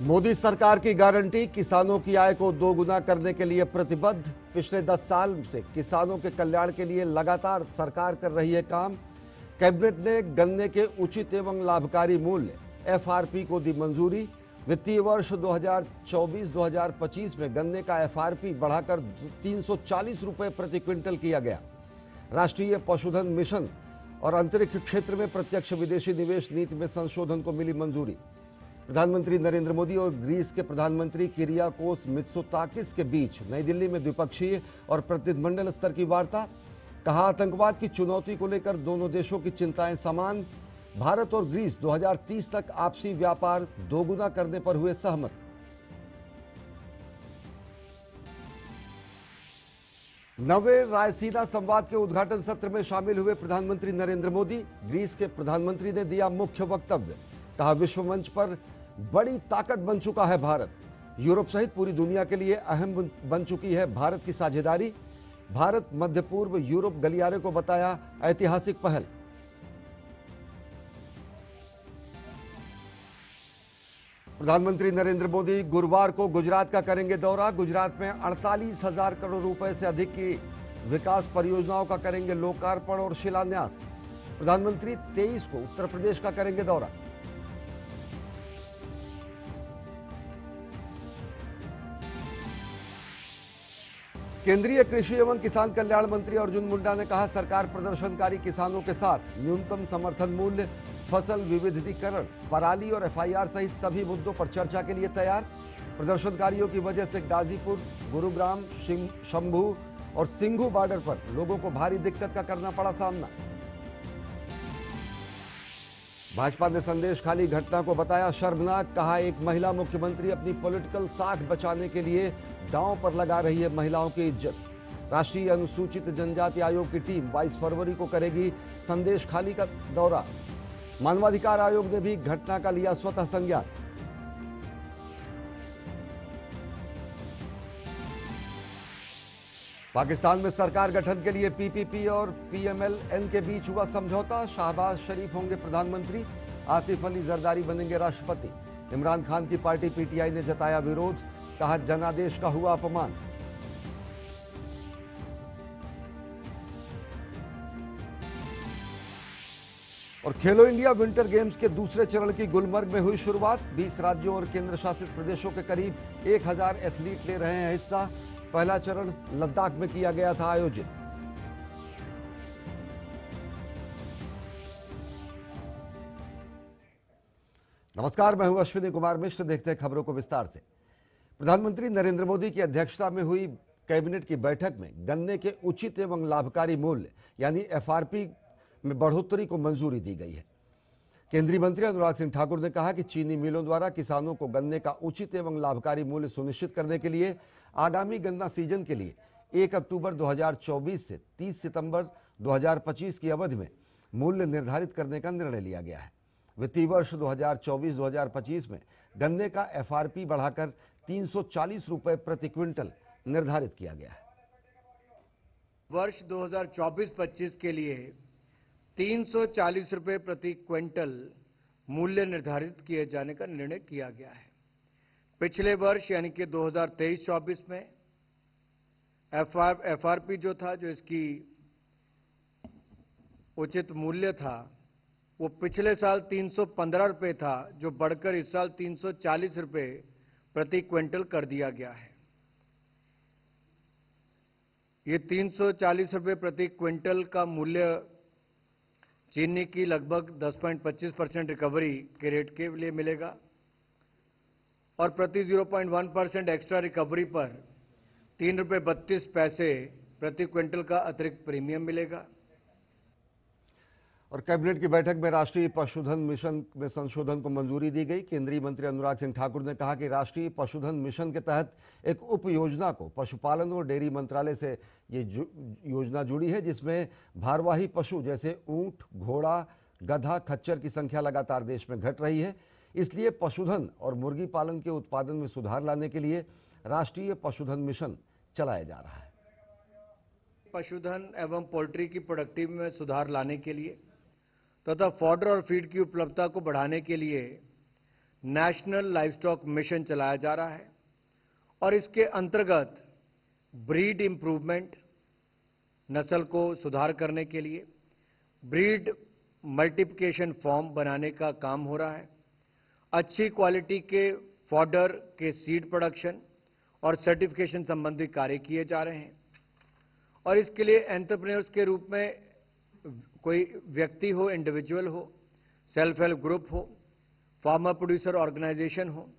मोदी सरकार की गारंटी, किसानों की आय को दोगुना करने के लिए प्रतिबद्ध। पिछले 10 साल से किसानों के कल्याण के लिए लगातार सरकार कर रही है काम। कैबिनेट ने गन्ने के उचित एवं लाभकारी मूल्य एफआरपी को दी मंजूरी। वित्तीय वर्ष 2024-2025 में गन्ने का एफआरपी बढ़ाकर 340 रुपए प्रति क्विंटल किया गया। राष्ट्रीय पशुधन मिशन और अंतरिक्ष क्षेत्र में प्रत्यक्ष विदेशी निवेश नीति में संशोधन को मिली मंजूरी। प्रधानमंत्री नरेंद्र मोदी और ग्रीस के प्रधानमंत्री किरियाकोस मित्सोताकिस के बीच नई दिल्ली में द्विपक्षीय और प्रतिनिधिमंडल स्तर की वार्ता। कहा, आतंकवाद की चुनौती को लेकर दोनों देशों की चिंताएं समान। भारत और ग्रीस 2030 तक आपसी व्यापार दोगुना करने पर हुए सहमत। नवे रायसीना संवाद के उद्घाटन सत्र में शामिल हुए प्रधानमंत्री नरेंद्र मोदी। ग्रीस के प्रधानमंत्री ने दिया मुख्य वक्तव्य। कहा, विश्व मंच पर बड़ी ताकत बन चुका है भारत। यूरोप सहित पूरी दुनिया के लिए अहम बन चुकी है भारत की साझेदारी। भारत मध्य पूर्व यूरोप गलियारे को बताया ऐतिहासिक पहल। प्रधानमंत्री नरेंद्र मोदी गुरुवार को गुजरात का करेंगे दौरा। गुजरात में 48,000 करोड़ रुपए से अधिक की विकास परियोजनाओं का करेंगे लोकार्पण और शिलान्यास। प्रधानमंत्री 23 को उत्तर प्रदेश का करेंगे दौरा। केंद्रीय कृषि एवं किसान कल्याण मंत्री अर्जुन मुंडा ने कहा, सरकार प्रदर्शनकारी किसानों के साथ न्यूनतम समर्थन मूल्य, फसल विविधीकरण, पराली और एफआईआर सहित सभी मुद्दों पर चर्चा के लिए तैयार। प्रदर्शनकारियों की वजह से गाजीपुर, गुरुग्राम, शंभू और सिंघू बॉर्डर पर लोगों को भारी दिक्कत का करना पड़ा सामना। भाजपा ने संदेश खाली घटना को बताया शर्मनाक। कहा, एक महिला मुख्यमंत्री अपनी पॉलिटिकल साख बचाने के लिए दांव पर लगा रही है महिलाओं की इज्जत। राष्ट्रीय अनुसूचित जनजाति आयोग की टीम 22 फरवरी को करेगी संदेश खाली का दौरा। मानवाधिकार आयोग ने भी घटना का लिया स्वतः संज्ञान। पाकिस्तान में सरकार गठन के लिए पीपीपी और पीएमएल-एन के बीच हुआ समझौता। शाहबाज शरीफ होंगे प्रधानमंत्री, आसिफ अली जरदारी बनेंगे राष्ट्रपति। इमरान खान की पार्टी पीटीआई ने जताया विरोध। कहा, जनादेश का हुआ अपमान। और खेलो इंडिया विंटर गेम्स के दूसरे चरण की गुलमर्ग में हुई शुरुआत। 20 राज्यों और केंद्र शासित प्रदेशों के करीब 1000 एथलीट ले रहे हैं हिस्सा। पहला चरण लद्दाख में किया गया था आयोजित। नमस्कार, मैं हूं अश्विनी कुमार मिश्र। देखते हैं खबरों को विस्तार से। प्रधानमंत्री नरेंद्र मोदी की अध्यक्षता में हुई कैबिनेट की बैठक में गन्ने के उचित एवं लाभकारी मूल्य यानी एफआरपी में बढ़ोतरी को मंजूरी दी गई है। केंद्रीय मंत्री अनुराग सिंह ठाकुर ने कहा कि चीनी मिलों द्वारा किसानों को गन्ने का उचित एवं लाभकारी मूल्य सुनिश्चित करने के लिए आगामी गन्ना सीजन के लिए 1 अक्टूबर 2024 से 30 सितंबर 2025 की अवधि में मूल्य निर्धारित करने का निर्णय लिया गया है। वित्तीय वर्ष 2024-2025 में गन्ने का एफआरपी बढ़ाकर 340 रुपए प्रति क्विंटल निर्धारित किया गया है। वर्ष 2024-25 के लिए 340 रुपए प्रति क्विंटल मूल्य निर्धारित किए जाने का निर्णय किया गया है। पिछले वर्ष यानी कि 2023-24 में एफआरपी जो था, जो इसकी उचित मूल्य था, वो पिछले साल 315 रुपए था, जो बढ़कर इस साल 340 रुपए प्रति क्विंटल कर दिया गया है। ये 340 रुपए प्रति क्विंटल का मूल्य चीनी की लगभग 10.25% रिकवरी के रेट के लिए मिलेगा और प्रति 0.1% एक्स्ट्रा रिकवरी पर 3 रुपए 32 पैसे प्रति क्विंटल का अतिरिक्त प्रीमियम मिलेगा। और कैबिनेट की बैठक में राष्ट्रीय पशुधन मिशन में संशोधन को मंजूरी दी गई। केंद्रीय मंत्री अनुराग सिंह ठाकुर ने कहा कि राष्ट्रीय पशुधन मिशन के तहत एक उप योजना को पशुपालन और डेयरी मंत्रालय से ये योजना जुड़ी है, जिसमें भारवाही पशु जैसे ऊंट, घोड़ा, गधा, खच्चर की संख्या लगातार देश में घट रही है। इसलिए पशुधन और मुर्गी पालन के उत्पादन में सुधार लाने के लिए राष्ट्रीय पशुधन मिशन चलाया जा रहा है। पशुधन एवं पोल्ट्री की प्रोडक्टिविटी में सुधार लाने के लिए तथा फॉडर और फीड की उपलब्धता को बढ़ाने के लिए नेशनल लाइवस्टॉक मिशन चलाया जा रहा है और इसके अंतर्गत ब्रीड इंप्रूवमेंट, नस्ल को सुधार करने के लिए ब्रीड मल्टीप्लिकेशन फॉर्म बनाने का काम हो रहा है। अच्छी क्वालिटी के फॉडर के सीड प्रोडक्शन और सर्टिफिकेशन संबंधी कार्य किए जा रहे हैं और इसके लिए एंटरप्रेन्योर्स के रूप में कोई व्यक्ति हो, इंडिविजुअल हो, सेल्फ हेल्प ग्रुप हो, फार्मर प्रोड्यूसर ऑर्गेनाइजेशन हो,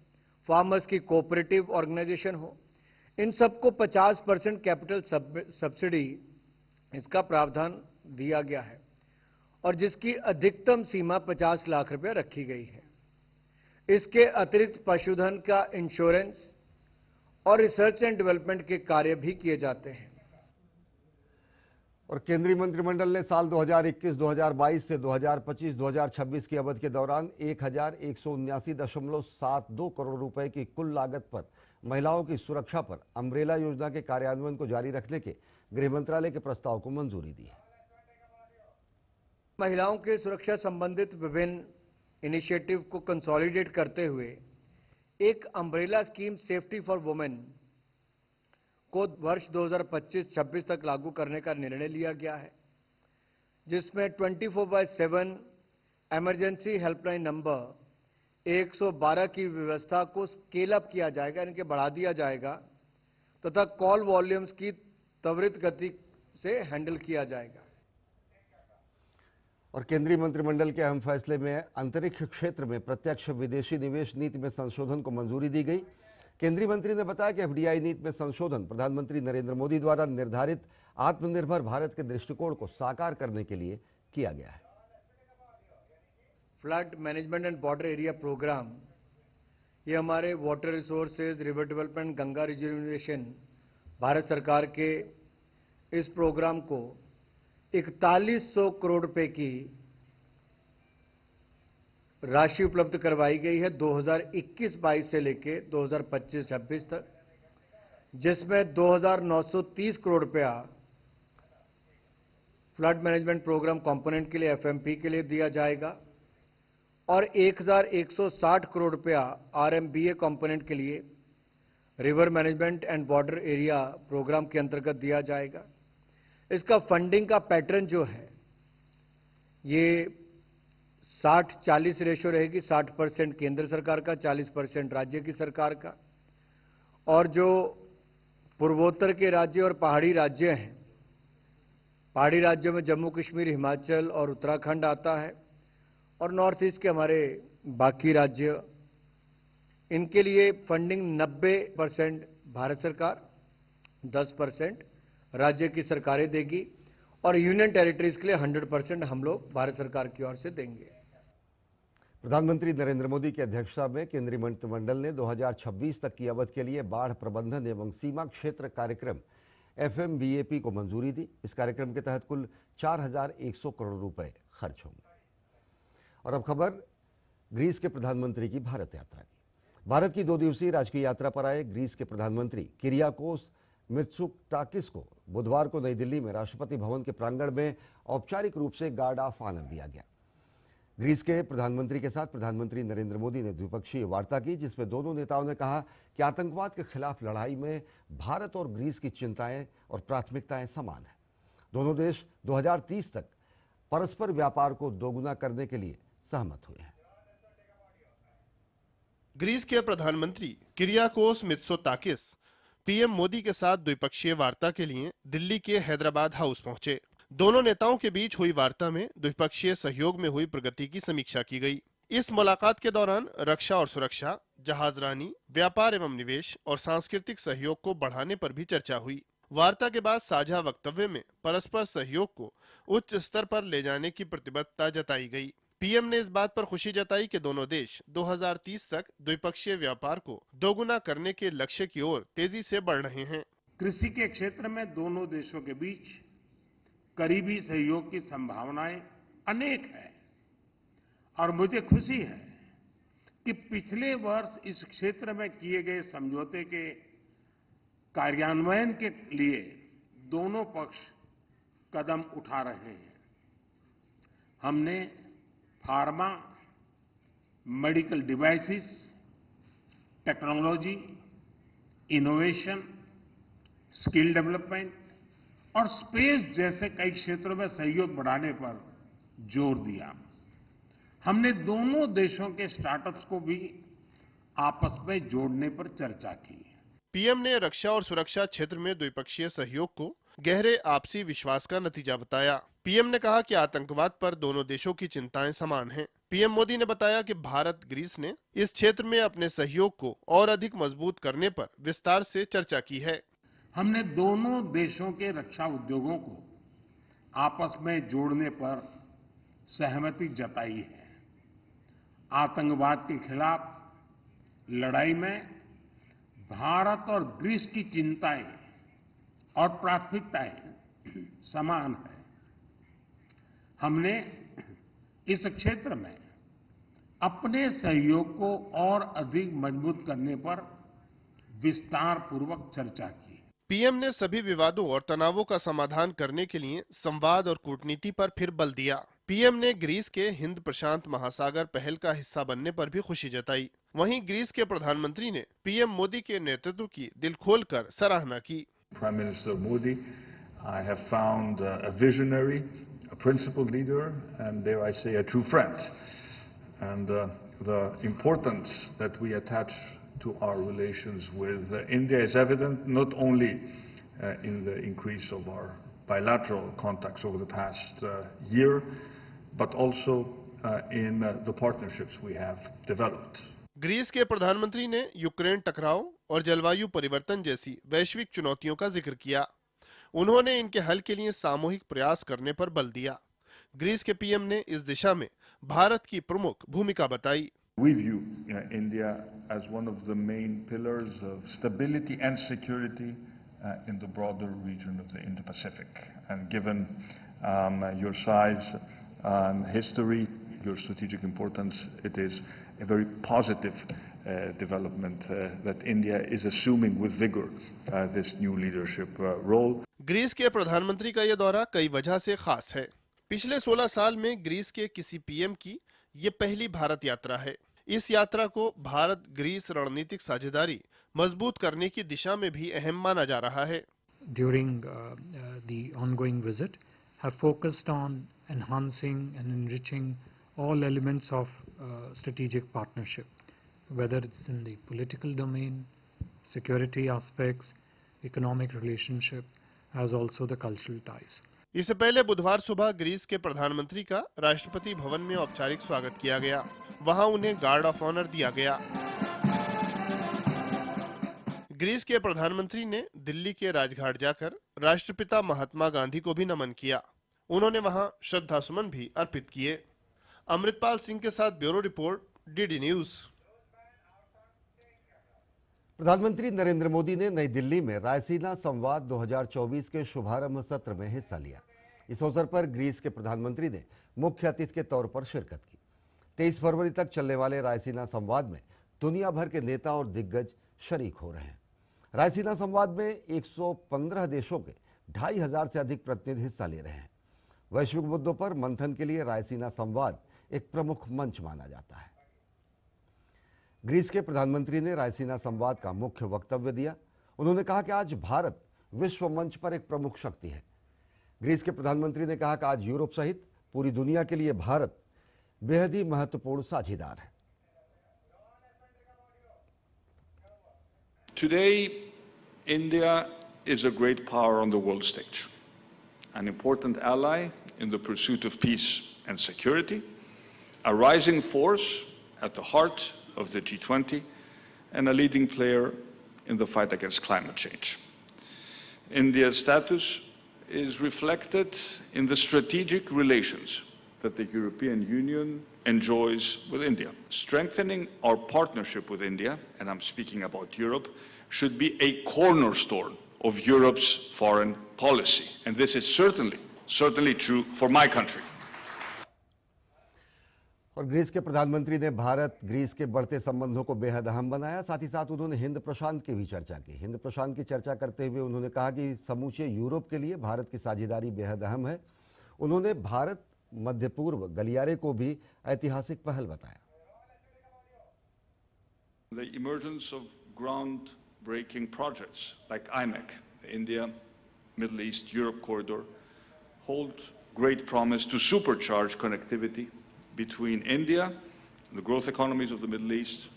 फार्मर्स की कोऑपरेटिव ऑर्गेनाइजेशन हो, इन सबको 50% कैपिटल सब्सिडी इसका प्रावधान दिया गया है और जिसकी अधिकतम सीमा 50 लाख रुपए रखी गई है। इसके अतिरिक्त पशुधन का इंश्योरेंस और रिसर्च एंड डेवलपमेंट के कार्य भी किए जाते हैं। और केंद्रीय मंत्रिमंडल ने साल 2021-2022 से 2025-2026 की अवधि के दौरान 1179.72 करोड़ रुपए की कुल लागत पर महिलाओं की सुरक्षा पर अम्ब्रेला योजना के कार्यान्वयन को जारी रखने के गृह मंत्रालय के प्रस्ताव को मंजूरी दी है। महिलाओं के सुरक्षा संबंधित विभिन्न इनिशिएटिव को कंसोलिडेट करते हुए एक umbrella scheme safety for women को वर्ष 2025-26 तक लागू करने का निर्णय लिया गया है, जिसमें 24/7 इमरजेंसी हेल्पलाइन नंबर 112 की व्यवस्था को स्केल अप किया जाएगा, इनके बढ़ा दिया जाएगा तथा कॉल वॉल्यूम्स की त्वरित गति से हैंडल किया जाएगा। और केंद्रीय मंत्रिमंडल के अहम फैसले में अंतरिक्ष क्षेत्र में प्रत्यक्ष विदेशी निवेश नीति में संशोधन को मंजूरी दी गई। केंद्रीय मंत्री ने बताया कि एफडीआई नीति में संशोधन प्रधानमंत्री नरेंद्र मोदी द्वारा निर्धारित आत्मनिर्भर भारत के दृष्टिकोण को साकार करने के लिए किया गया है। Flood management and border area program, ये हमारे water resources, river development, Ganga reservation Bharat सरकार के इस प्रोग्राम को 4100 करोड़ रुपए की राशि उपलब्ध करवाई गई है 2021-22 से लेकर 2025-26 तक, जिसमें 2930 करोड़ रुपया फ्लड मैनेजमेंट प्रोग्राम कंपोनेंट के लिए एफएमपी के लिए दिया जाएगा और 1160 करोड़ रुपया आरएमबीए कंपोनेंट के लिए river management and border area program के अंतर्गत दिया जाएगा। इसका फंडिंग का पैटर्न जो है ये 60-40 रेशो रहेगी, 60% केंद्र सरकार का, 40% राज्य की सरकार का। और जो पूर्वोत्तर के राज्य और पहाड़ी राज्य हैं, पहाड़ी राज्यों में जम्मू कश्मीर, हिमाचल और उत्तराखंड आता है और नॉर्थ ईस्ट के हमारे बाकी राज्य, इनके लिए फंडिंग 90% भारत सरकार, 10% राज्य की सरकारें देगी और यूनियन टेरिटरीज के लिए 100% हम लोग भारत सरकार की ओर से देंगे। प्रधानमंत्री नरेंद्र मोदी की अध्यक्षता में केंद्रीय मंत्रिमंडल ने 2026 तक की अवधि के लिए बाढ़ प्रबंधन एवं सीमा क्षेत्र कार्यक्रम एफएमबीएपी को मंजूरी दी। इस कार्यक्रम के तहत कुल 4100 करोड़ रुपए खर्च होंगे। और अब खबर ग्रीस के प्रधानमंत्री की भारत यात्रा की। भारत की 2 दिवसीय राजकीय यात्रा पर आए ग्रीस के प्रधानमंत्री किरियाकोस मित्सोटाकिस को बुधवार को नई दिल्ली में राष्ट्रपति भवन के प्रांगण में औपचारिक रूप से गार्ड ऑफ ऑनर दिया गया। ग्रीस के प्रधानमंत्री के साथ प्रधानमंत्री नरेंद्र मोदी ने द्विपक्षीय वार्ता की, जिसमें दोनों नेताओं ने कहा कि आतंकवाद के खिलाफ लड़ाई में भारत और ग्रीस की चिंताएं और प्राथमिकताएं समान हैं। दोनों देश 2030 तक परस्पर व्यापार को दोगुना करने के लिए सहमत हुए हैं। ग्रीस के प्रधानमंत्री किरियाकोस मित्सोताकिस पीएम मोदी के साथ द्विपक्षीय वार्ता के लिए दिल्ली के हैदराबाद हाउस पहुंचे। दोनों नेताओं के बीच हुई वार्ता में द्विपक्षीय सहयोग में हुई प्रगति की समीक्षा की गई। इस मुलाकात के दौरान रक्षा और सुरक्षा, जहाजरानी, व्यापार एवं निवेश और सांस्कृतिक सहयोग को बढ़ाने पर भी चर्चा हुई। वार्ता के बाद साझा वक्तव्य में परस्पर सहयोग को उच्च स्तर पर ले जाने की प्रतिबद्धता जताई गई। पीएम ने इस बात पर खुशी जताई कि दोनों देश 2030 तक द्विपक्षीय व्यापार को दोगुना करने के लक्ष्य की ओर तेजी से बढ़ रहे हैं। कृषि के क्षेत्र में दोनों देशों के बीच करीबी सहयोग की संभावनाएं अनेक हैं और मुझे खुशी है कि पिछले वर्ष इस क्षेत्र में किए गए समझौते के कार्यान्वयन के लिए दोनों पक्ष कदम उठा रहे हैं। हमने pharma, medical devices, technology, innovation, skill development और स्पेस जैसे कई क्षेत्रों में सहयोग बढ़ाने पर जोर दिया। हमने दोनों देशों के स्टार्टअप्स को भी आपस में जोड़ने पर चर्चा की। पीएम ने रक्षा और सुरक्षा क्षेत्र में द्विपक्षीय सहयोग को गहरे आपसी विश्वास का नतीजा बताया। पीएम ने कहा कि आतंकवाद पर दोनों देशों की चिंताएं समान हैं। पीएम मोदी ने बताया कि भारत ग्रीस ने इस क्षेत्र में अपने सहयोग को और अधिक मजबूत करने पर विस्तार से चर्चा की है। हमने दोनों देशों के रक्षा उद्योगों को आपस में जोड़ने पर सहमति जताई है। आतंकवाद के खिलाफ लड़ाई में भारत और ग्रीस की चिंताएं और प्राथमिकताएं समान है। हमने इस क्षेत्र में अपने सहयोग को और अधिक मजबूत करने पर विस्तार पूर्वक चर्चा की। पीएम ने सभी विवादों और तनावों का समाधान करने के लिए संवाद और कूटनीति पर फिर बल दिया। पीएम ने ग्रीस के हिंद प्रशांत महासागर पहल का हिस्सा बनने पर भी खुशी जताई। वहीं ग्रीस के प्रधानमंत्री ने पीएम मोदी के नेतृत्व की दिल खोलकर सराहना की। Prime Minister Modi, I have found a visionary, a principled leader, and dare I say, a true friend. And the importance that we attach to our relations with India is evident not only in the increase of our bilateral contacts over the past year, but also in the partnerships we have developed. Greece के प्रधानमंत्री ने Ukraine टकराव और जलवायु परिवर्तन जैसी वैश्विक चुनौतियों का जिक्र किया। उन्होंने इनके हल के लिए सामूहिक प्रयास करने पर बल दिया। ग्रीस के पीएम ने इस दिशा में भारत की प्रमुख भूमिका बताई। We view India as one of the main pillars of stability and security in the broader region of the Indo-Pacific. And given your size and history, your strategic importance, it is a very positive development that India is assuming with vigor this new leadership role. Greece के प्रधानमंत्री का यह दौरा कई वजह से खास है। पिछले 16 साल में ग्रीस के किसी पीएम की ये पहली भारत यात्रा है। इस यात्रा को भारत ग्रीस रणनीतिक साझेदारी मजबूत करने की दिशा में भी अहम माना जा रहा है। During the ongoing visit, have focused on enhancing and enriching all elements of strategic partnership, whether it's in the political domain, security aspects, economic relationship, as also the cultural ties. इससे पहले बुधवार सुबह ग्रीस के प्रधानमंत्री का राष्ट्रपति भवन में औपचारिक स्वागत किया गया। वहां उन्हें गार्ड ऑफ ऑनर दिया गया। ग्रीस के प्रधानमंत्री ने दिल्ली के राजघाट जाकर राष्ट्रपिता महात्मा गांधी को भी नमन किया। उन्होंने वहां श्रद्धा सुमन भी अर्पित किए। अमृतपाल सिंह के साथ ब्यूरो रिपोर्ट, डीडी न्यूज। प्रधानमंत्री नरेंद्र मोदी ने नई दिल्ली में रायसीना संवाद 2024 के शुभारंभ सत्र में हिस्सा लिया। इस अवसर पर ग्रीस के प्रधानमंत्री ने मुख्य अतिथि के तौर पर शिरकत की। 23 फरवरी तक चलने वाले रायसीना संवाद में दुनिया भर के नेता और दिग्गज शरीक हो रहे हैं। रायसीना संवाद में 115 देशों के 2500 से अधिक प्रतिनिधि हिस्सा ले रहे हैं। वैश्विक मुद्दों पर मंथन के लिए रायसीना संवाद एक प्रमुख मंच माना जाता है। ग्रीस के प्रधानमंत्री ने रायसीना संवाद का मुख्य वक्तव्य दिया। उन्होंने कहा कि आज भारत विश्व मंच पर एक प्रमुख शक्ति है। ग्रीस के प्रधानमंत्री ने कहा कि आज यूरोप सहित पूरी दुनिया के लिए भारत बेहद ही महत्वपूर्ण साझीदार है। Today, India is a great power on the world stage, an important ally in the pursuit of peace and security, a rising force at the heart of the G20, and a leading player in the fight against climate change. India's status is reflected in the strategic relations that the European Union enjoys with India. Strengthening our partnership with India, and I'm speaking about Europe, should be a cornerstone of Europe's foreign policy. And this is certainly true for my country. और Greece के प्रधानमंत्री ने Bharat Greece के बढ़ते संबंधों को बेहद अहम बनाया। साथ ही साथ उन्होंने हिंद प्रशांत की भी चर्चा की। हिंद प्रशांत की चर्चा करते हुए उन्होंने कहा कि समूचे यूरोप के लिए भारत की साझेदारी बेहद अहम है। उन्होंने भारत मध्य पूर्व गलियारे को भी ऐतिहासिक पहल बताया। The emergence of groundbreaking projects like IMEC, the India, Middle East, Europe corridor, hold great promise to supercharge connectivity between India, the growth economies of the Middle East,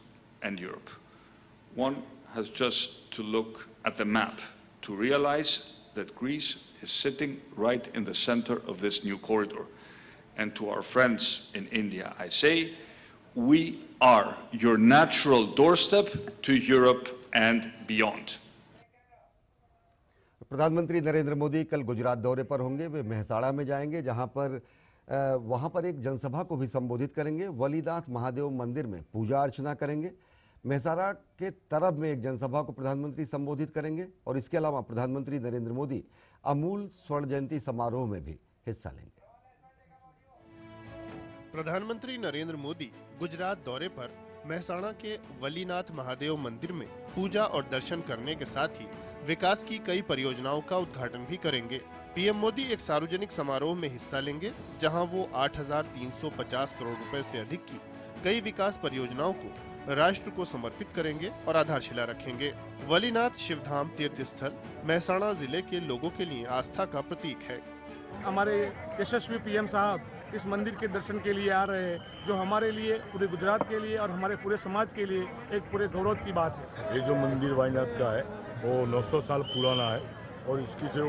and Europe. One has just to look at the map to realize that Greece is sitting right in the center of this new corridor. And to our friends in India, I say, we are your natural doorstep to Europe and beyond. प्रधानमंत्री नरेंद्र मोदी कल गुजरात दौरे पर होंगे। वे मेहसाणा में जाएंगे, वहां पर एक जनसभा को भी संबोधित करेंगे। वलीनाथ महादेव मंदिर में पूजा अर्चना करेंगे। मेहसाणा के तरब में एक जनसभा को प्रधानमंत्री संबोधित करेंगे और इसके अलावा प्रधानमंत्री नरेंद्र मोदी अमूल स्वर्ण जयंती समारोह में भी हिस्सा लेंगे। प्रधानमंत्री नरेंद्र मोदी गुजरात दौरे पर मेहसाणा के वलीनाथ महादेव मंदिर में पूजा और दर्शन करने के साथ ही विकास की कई परियोजनाओं का उद्घाटन भी करेंगे। पीएम मोदी एक सार्वजनिक समारोह में हिस्सा लेंगे, जहां वो 8,350 करोड़ रुपए से अधिक की कई विकास परियोजनाओं को राष्ट्र को समर्पित करेंगे और आधारशिला रखेंगे। वलीनाथ शिवधाम तीर्थ स्थल मेहसाणा जिले के लोगों के लिए आस्था का प्रतीक है। हमारे यशस्वी पीएम साहब इस मंदिर के दर्शन के लिए आ रहे हैं, जो हमारे लिए, पूरे गुजरात के लिए और हमारे पूरे समाज के लिए एक पूरे गौरव की बात है। ये जो मंदिर वालीनाथ का है वो 900 साल पुराना है और इसकी जो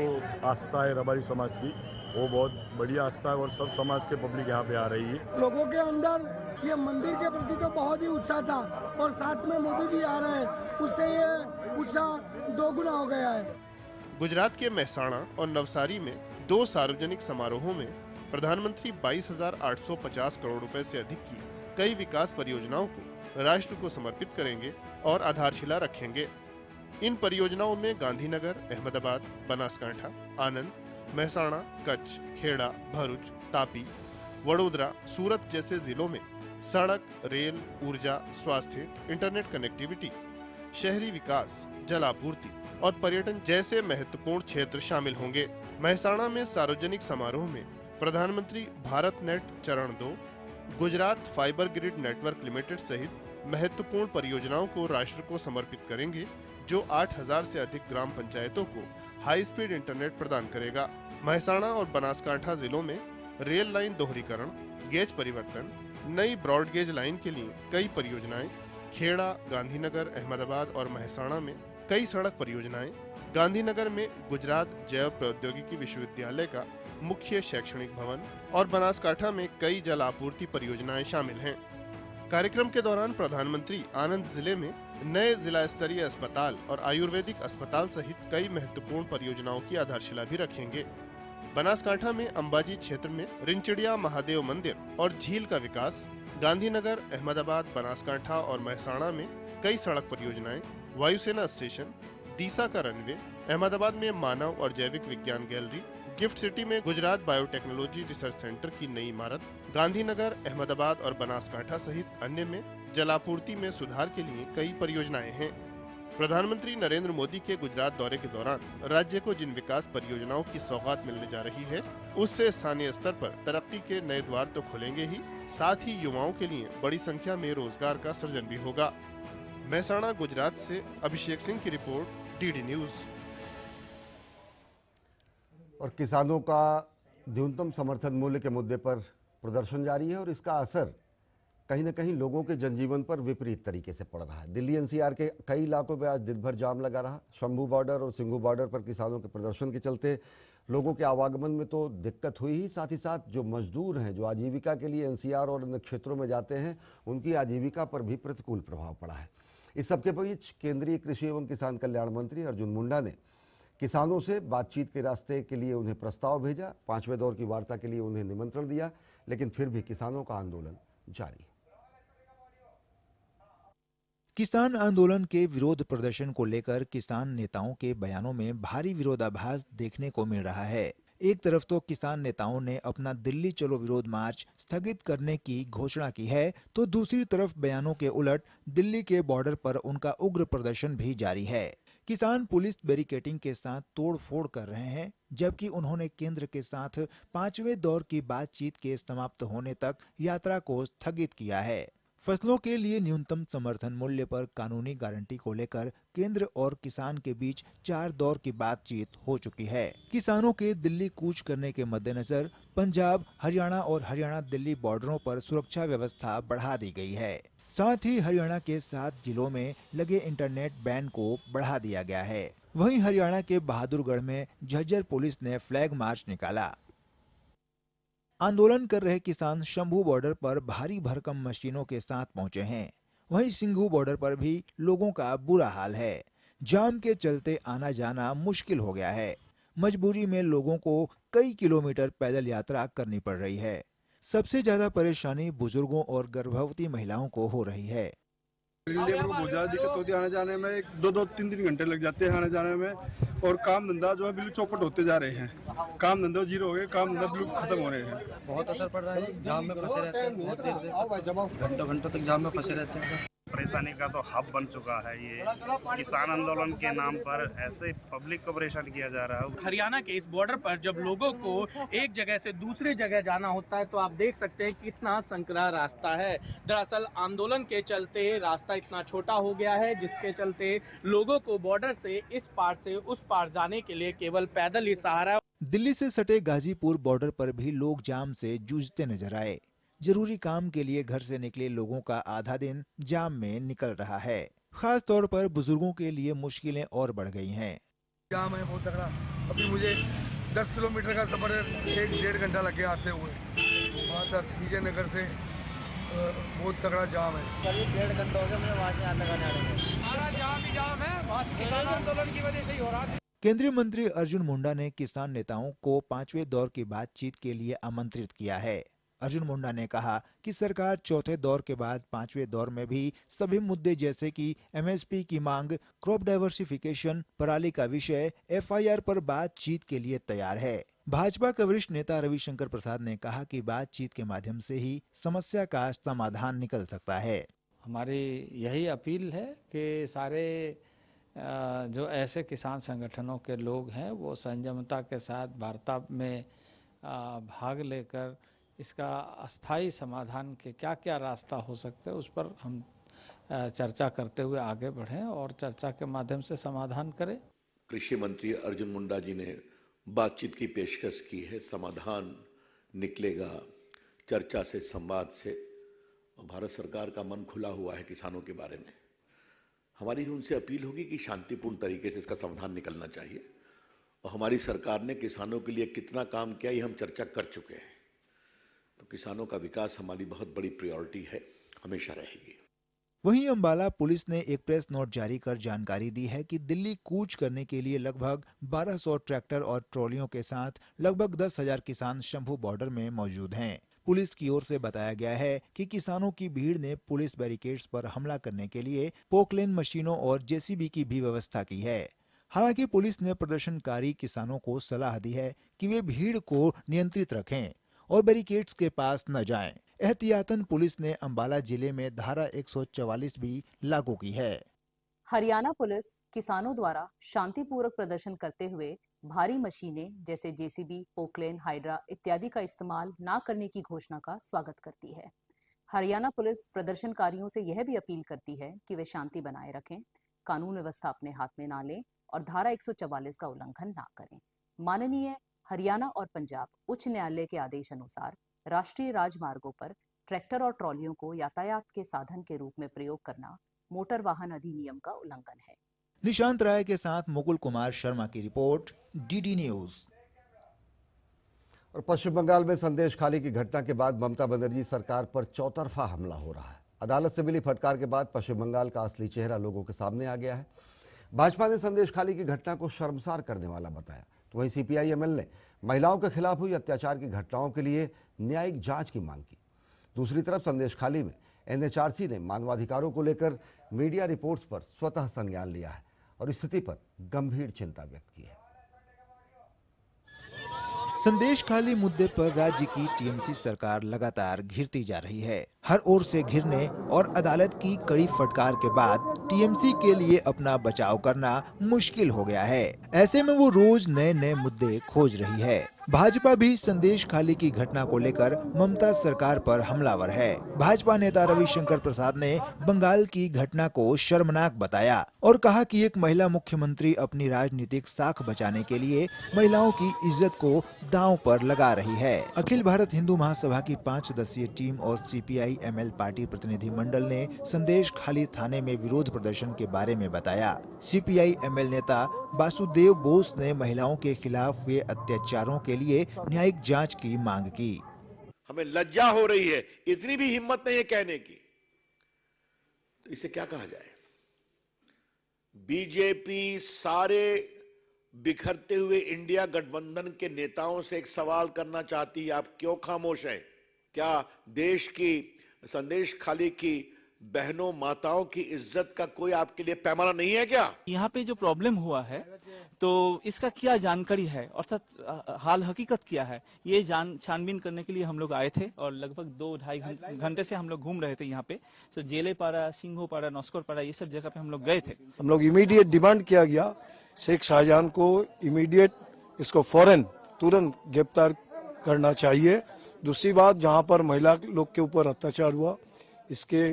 आस्था है रबारी समाज की, वो बहुत बढ़िया आस्था है और सब समाज के पब्लिक यहाँ पे आ रही है। लोगों के अंदर ये मंदिर के प्रति तो बहुत ही उत्साह था और साथ में मोदी जी आ रहे हैं, उससे ये उत्साह दोगुना हो गया है। गुजरात के मेहसाणा और नवसारी में 2 सार्वजनिक समारोहों में प्रधानमंत्री 22,850 करोड़ रुपए से अधिक की कई विकास परियोजनाओं को राष्ट्र को समर्पित करेंगे और आधारशिला रखेंगे। इन परियोजनाओं में गांधीनगर, अहमदाबाद, बनासकांठा, आनंद, मेहसाणा, कच्छ, खेड़ा, भरूच, तापी, वडोदरा, सूरत जैसे जिलों में सड़क, रेल, ऊर्जा, स्वास्थ्य, इंटरनेट कनेक्टिविटी, शहरी विकास, जल आपूर्ति और पर्यटन जैसे महत्वपूर्ण क्षेत्र शामिल होंगे। मेहसाणा में सार्वजनिक समारोह में प्रधानमंत्री भारत नेट चरण 2, Gujarat fibre grid network limited सहित महत्वपूर्ण परियोजनाओं को राष्ट्र को समर्पित करेंगे, जो 8,000 से अधिक ग्राम पंचायतों को हाई स्पीड इंटरनेट प्रदान करेगा। मेहसाणा और बनासकांठा जिलों में रेल लाइन दोहरीकरण, गेज परिवर्तन, नई ब्रॉडगेज लाइन के लिए कई परियोजनाएं, खेड़ा, गांधीनगर, अहमदाबाद और मेहसाणा में कई सड़क परियोजनाएं, गांधीनगर में गुजरात जैव प्रौद्योगिकी विश्वविद्यालय का मुख्य शैक्षणिक भवन और बनासकांठा में कई जल आपूर्ति परियोजनाएं शामिल हैं। कार्यक्रम के दौरान प्रधानमंत्री आनंद जिले में नए जिला स्तरीय अस्पताल और आयुर्वेदिक अस्पताल सहित कई महत्वपूर्ण परियोजनाओं की आधारशिला भी रखेंगे। बनासकांठा में अंबाजी क्षेत्र में रिंचड़िया महादेव मंदिर और झील का विकास, गांधीनगर, अहमदाबाद, बनासकांठा और मेहसाणा में कई सड़क परियोजनाएं, वायुसेना स्टेशन, दीसा का रनवे, अहमदाबाद में मानव और जैविक विज्ञान गैलरी, गिफ्ट सिटी में गुजरात बायोटेक्नोलॉजी रिसर्च सेंटर की नई इमारत, गांधीनगर, अहमदाबाद और बनासकांठा सहित अन्य में जलापूर्ति में सुधार के लिए कई परियोजनाएं हैं। प्रधानमंत्री नरेंद्र मोदी के गुजरात दौरे के दौरान राज्य को जिन विकास परियोजनाओं की सौगात मिलने जा रही है, उससे स्थानीय स्तर पर तरक्की के नए द्वार तो खुलेंगे ही, साथ ही युवाओं के लिए बड़ी संख्या में रोजगार का सृजन भी होगा। मेहसाणा, गुजरात से अभिषेक सिंह की रिपोर्ट, डीडी न्यूज। और किसानों का न्यूनतम समर्थन मूल्य के मुद्दे पर प्रदर्शन जारी है और इसका असर कहीं न कहीं लोगों के जनजीवन पर विपरीत तरीके से पड़ रहा है। दिल्ली एनसीआर के कई इलाकों में आज दिन भर जाम लगा रहा। शंभू बॉर्डर और सिंघू बॉर्डर पर किसानों के प्रदर्शन के चलते लोगों के आवागमन में तो दिक्कत हुई ही, साथ ही साथ जो मजदूर हैं, जो आजीविका के लिए एनसीआर और अन्य क्षेत्रों में जाते हैं, उनकी आजीविका पर भी प्रतिकूल प्रभाव पड़ा है। इस सबके बीच केंद्रीय कृषि एवं किसान कल्याण मंत्री अर्जुन मुंडा ने किसानों से बातचीत के रास्ते के लिए उन्हें प्रस्ताव भेजा। 5वें दौर की वार्ता के लिए उन्हें निमंत्रण दिया, लेकिन फिर भी किसानों का आंदोलन जारी है। किसान आंदोलन के विरोध प्रदर्शन को लेकर किसान नेताओं के बयानों में भारी विरोधाभास देखने को मिल रहा है। एक तरफ तो किसान नेताओं ने अपना दिल्ली चलो विरोध मार्च स्थगित करने की घोषणा की है, तो दूसरी तरफ बयानों के उलट दिल्ली के बॉर्डर पर उनका उग्र प्रदर्शन भी जारी है। किसान पुलिस बैरिकेडिंग के साथ तोड़फोड़ कर रहे हैं, जबकि उन्होंने केंद्र के साथ 5वें दौर की बातचीत के समाप्त होने तक यात्रा को स्थगित किया है। फसलों के लिए न्यूनतम समर्थन मूल्य पर कानूनी गारंटी को लेकर केंद्र और किसान के बीच 4 दौर की बातचीत हो चुकी है। किसानों के दिल्ली कूच करने के मद्देनजर पंजाब, हरियाणा और हरियाणा दिल्ली बॉर्डरों पर सुरक्षा व्यवस्था बढ़ा दी गई है। साथ ही हरियाणा के 7 जिलों में लगे इंटरनेट बैन को बढ़ा दिया गया है। वहीं हरियाणा के बहादुरगढ़ में झज्जर पुलिस ने फ्लैग मार्च निकाला। आंदोलन कर रहे किसान शंभू बॉर्डर पर भारी भरकम मशीनों के साथ पहुंचे हैं। वहीं सिंघू बॉर्डर पर भी लोगों का बुरा हाल है। जाम के चलते आना जाना मुश्किल हो गया है। मजबूरी में लोगों को कई किलोमीटर पैदल यात्रा करनी पड़ रही है। सबसे ज्यादा परेशानी बुजुर्गों और गर्भवती महिलाओं को हो रही है। बहुत ज्यादा दिक्कत होती है आने जाने में, 2-3 घंटे लग जाते हैं आने जाने में। और काम धंधा जो है बिल्कुल चौपट होते जा रहे हैं। काम धंधा जीरो हो गए, काम धंधा बिल्कुल खत्म हो रहे हैं। बहुत असर पड़ रहा है, जाम में फंसे रहते हैं, बहुत देर घंटों तक जाम में फंसे रहते हैं। परेशानी का तो हब बन चुका है ये। किसान आंदोलन के नाम पर ऐसे पब्लिक को परेशान किया जा रहा है। हरियाणा के इस बॉर्डर पर जब लोगों को एक जगह से दूसरी जगह जाना होता है तो आप देख सकते हैं कितना संकरा रास्ता है। दरअसल आंदोलन के चलते रास्ता इतना छोटा हो गया है, जिसके चलते लोगों को बॉर्डर से इस पार से उस पार जाने के लिए केवल पैदल ही सहारा है। दिल्ली से सटे गाजीपुर बॉर्डर पर भी लोग जाम से जूझते नजर आए। जरूरी काम के लिए घर से निकले लोगों का आधा दिन जाम में निकल रहा है। खास तौर पर बुजुर्गों के लिए मुश्किलें और बढ़ गई हैं। जाम है बहुत तगड़ा। अभी मुझे 10 किलोमीटर का सफर 1-1.5 घंटा लग गया आते हुए वहाँ तक विजयनगर से। बहुत तगड़ा जाम है। करीब 1.5 घंटा हो गया मुझे वहाँ से यहाँ तक आने में। सारा जाम ही जाम है, किसान आंदोलन की वजह से ही हो रहा है। केंद्रीय मंत्री अर्जुन मुंडा ने किसान नेताओं को 5वें दौर की बातचीत के लिए आमंत्रित किया है। अर्जुन मुंडा ने कहा कि सरकार चौथे दौर के बाद 5वें दौर में भी सभी मुद्दे जैसे कि एमएसपी की मांग, क्रॉप डाइवर्सिफिकेशन, पराली का विषय, एफआईआर पर बातचीत के लिए तैयार है। भाजपा के वरिष्ठ नेता रविशंकर प्रसाद ने कहा कि बातचीत के माध्यम से ही समस्या का समाधान निकल सकता है। हमारी यही अपील है कि सारे जो ऐसे किसान संगठनों के लोग हैं वो संयमता के साथ वार्ता में भाग लेकर इसका अस्थायी समाधान के क्या क्या रास्ता हो सकते हैं उस पर हम चर्चा करते हुए आगे बढ़ें और चर्चा के माध्यम से समाधान करें। कृषि मंत्री अर्जुन मुंडा जी ने बातचीत की पेशकश की है। समाधान निकलेगा चर्चा से, संवाद से। और भारत सरकार का मन खुला हुआ है किसानों के बारे में। हमारी उनसे अपील होगी कि शांतिपूर्ण तरीके से इसका समाधान निकलना चाहिए। और हमारी सरकार ने किसानों के लिए कितना काम किया ये हम चर्चा कर चुके हैं। तो किसानों का विकास हमारी बहुत बड़ी प्रायोरिटी है, हमेशा रहेगी। वहीं अंबाला पुलिस ने एक प्रेस नोट जारी कर जानकारी दी है कि दिल्ली कूच करने के लिए लगभग 1200 ट्रैक्टर और ट्रॉलियों के साथ लगभग 10,000 किसान शंभू बॉर्डर में मौजूद हैं। पुलिस की ओर से बताया गया है कि किसानों की भीड़ ने पुलिस बैरिकेड्स पर हमला करने के लिए पोकलेन मशीनों और जेसीबी की भी व्यवस्था की है। हालांकि पुलिस ने प्रदर्शनकारी किसानों को सलाह दी है कि वे भीड़ को नियंत्रित रखें और बैरिकेड्स के पास न जाएं। एहतियातन पुलिस ने अंबाला जिले में धारा 144 भी लागू की है। हरियाणा पुलिस किसानों द्वारा शांतिपूर्वक प्रदर्शन करते हुए भारी मशीनें जैसे जेसीबी, पोकलेन, हाइड्रा इत्यादि का इस्तेमाल न करने की घोषणा का स्वागत करती है। हरियाणा पुलिस प्रदर्शनकारियों से यह भी अपील करती है कि वे शांति बनाए रखें, कानून व्यवस्था अपने हाथ में ना लें और धारा 144 का उल्लंघन ना करें। माननीय हरियाणा और पंजाब उच्च न्यायालय के आदेश अनुसार राष्ट्रीय राजमार्गों पर ट्रैक्टर और ट्रॉलियों को यातायात के साधन के रूप में प्रयोग करना मोटर वाहन अधिनियम का उल्लंघन है। निशांत राय के साथ मुकुल कुमार शर्मा की रिपोर्ट, डीडी न्यूज। और पश्चिम बंगाल में संदेश खाली की घटना के बाद ममता बनर्जी सरकार पर चौतरफा हमला हो रहा है। अदालत से मिली फटकार के बाद पश्चिम बंगाल का असली चेहरा लोगों के सामने आ गया है। भाजपा ने संदेश खाली की घटना को शर्मसार करने वाला बताया, तो वहीं सीपीआई-एमएल ने महिलाओं के खिलाफ हुई अत्याचार की घटनाओं के लिए न्यायिक जांच की मांग की। दूसरी तरफ संदेश खाली में एनएचआरसी ने मानवाधिकारों को लेकर मीडिया रिपोर्ट्स पर स्वतः संज्ञान लिया है और स्थिति पर गंभीर चिंता व्यक्त की है। संदेश खाली मुद्दे पर राज्य की टीएमसी सरकार लगातार घिरती जा रही है। हर ओर से घिरने और अदालत की कड़ी फटकार के बाद टीएमसी के लिए अपना बचाव करना मुश्किल हो गया है। ऐसे में वो रोज नए नए मुद्दे खोज रही है। भाजपा भी संदेश खाली की घटना को लेकर ममता सरकार पर हमलावर है। भाजपा नेता रविशंकर प्रसाद ने बंगाल की घटना को शर्मनाक बताया और कहा कि एक महिला मुख्यमंत्री अपनी राजनीतिक साख बचाने के लिए महिलाओं की इज्जत को दांव पर लगा रही है। अखिल भारत हिंदू महासभा की 5 सदस्यीय टीम और CPI ML पार्टी प्रतिनिधि मंडल ने संदेश खाली थाने में विरोध प्रदर्शन के बारे में बताया। CPI ML नेता वासुदेव बोस ने महिलाओं के खिलाफ हुए अत्याचारों के लिए न्यायिक जांच की मांग की। हमें लज्जा हो रही है, इतनी भी हिम्मत नहीं है कहने की, तो इसे क्या कहा जाए? बीजेपी सारे बिखरते हुए इंडिया गठबंधन के नेताओं से एक सवाल करना चाहती है, आप क्यों खामोश हैं? क्या देश की संदेश खाली की बहनों माताओं की इज्जत का कोई आपके लिए पैमाना नहीं है क्या? यहाँ पे जो प्रॉब्लम हुआ है तो इसका क्या जानकारी है, अर्थात हाल हकीकत क्या है, ये छानबीन करने के लिए हम लोग आए थे और लगभग 2-2.5 घंटे से हम लोग घूम रहे थे यहाँ पे। तो जेलेपाड़ा, सिंघोपाड़ा, नौस्कोरपाड़ा, ये सब जगह पे हम लोग गए थे। हम लोग इमीडिएट डिमांड किया गया शेख शाहजहां को इमीडिएट इसको फौरन तुरंत गिरफ्तार करना चाहिए। दूसरी बात, जहां पर महिला लोग के ऊपर अत्याचार हुआ इसके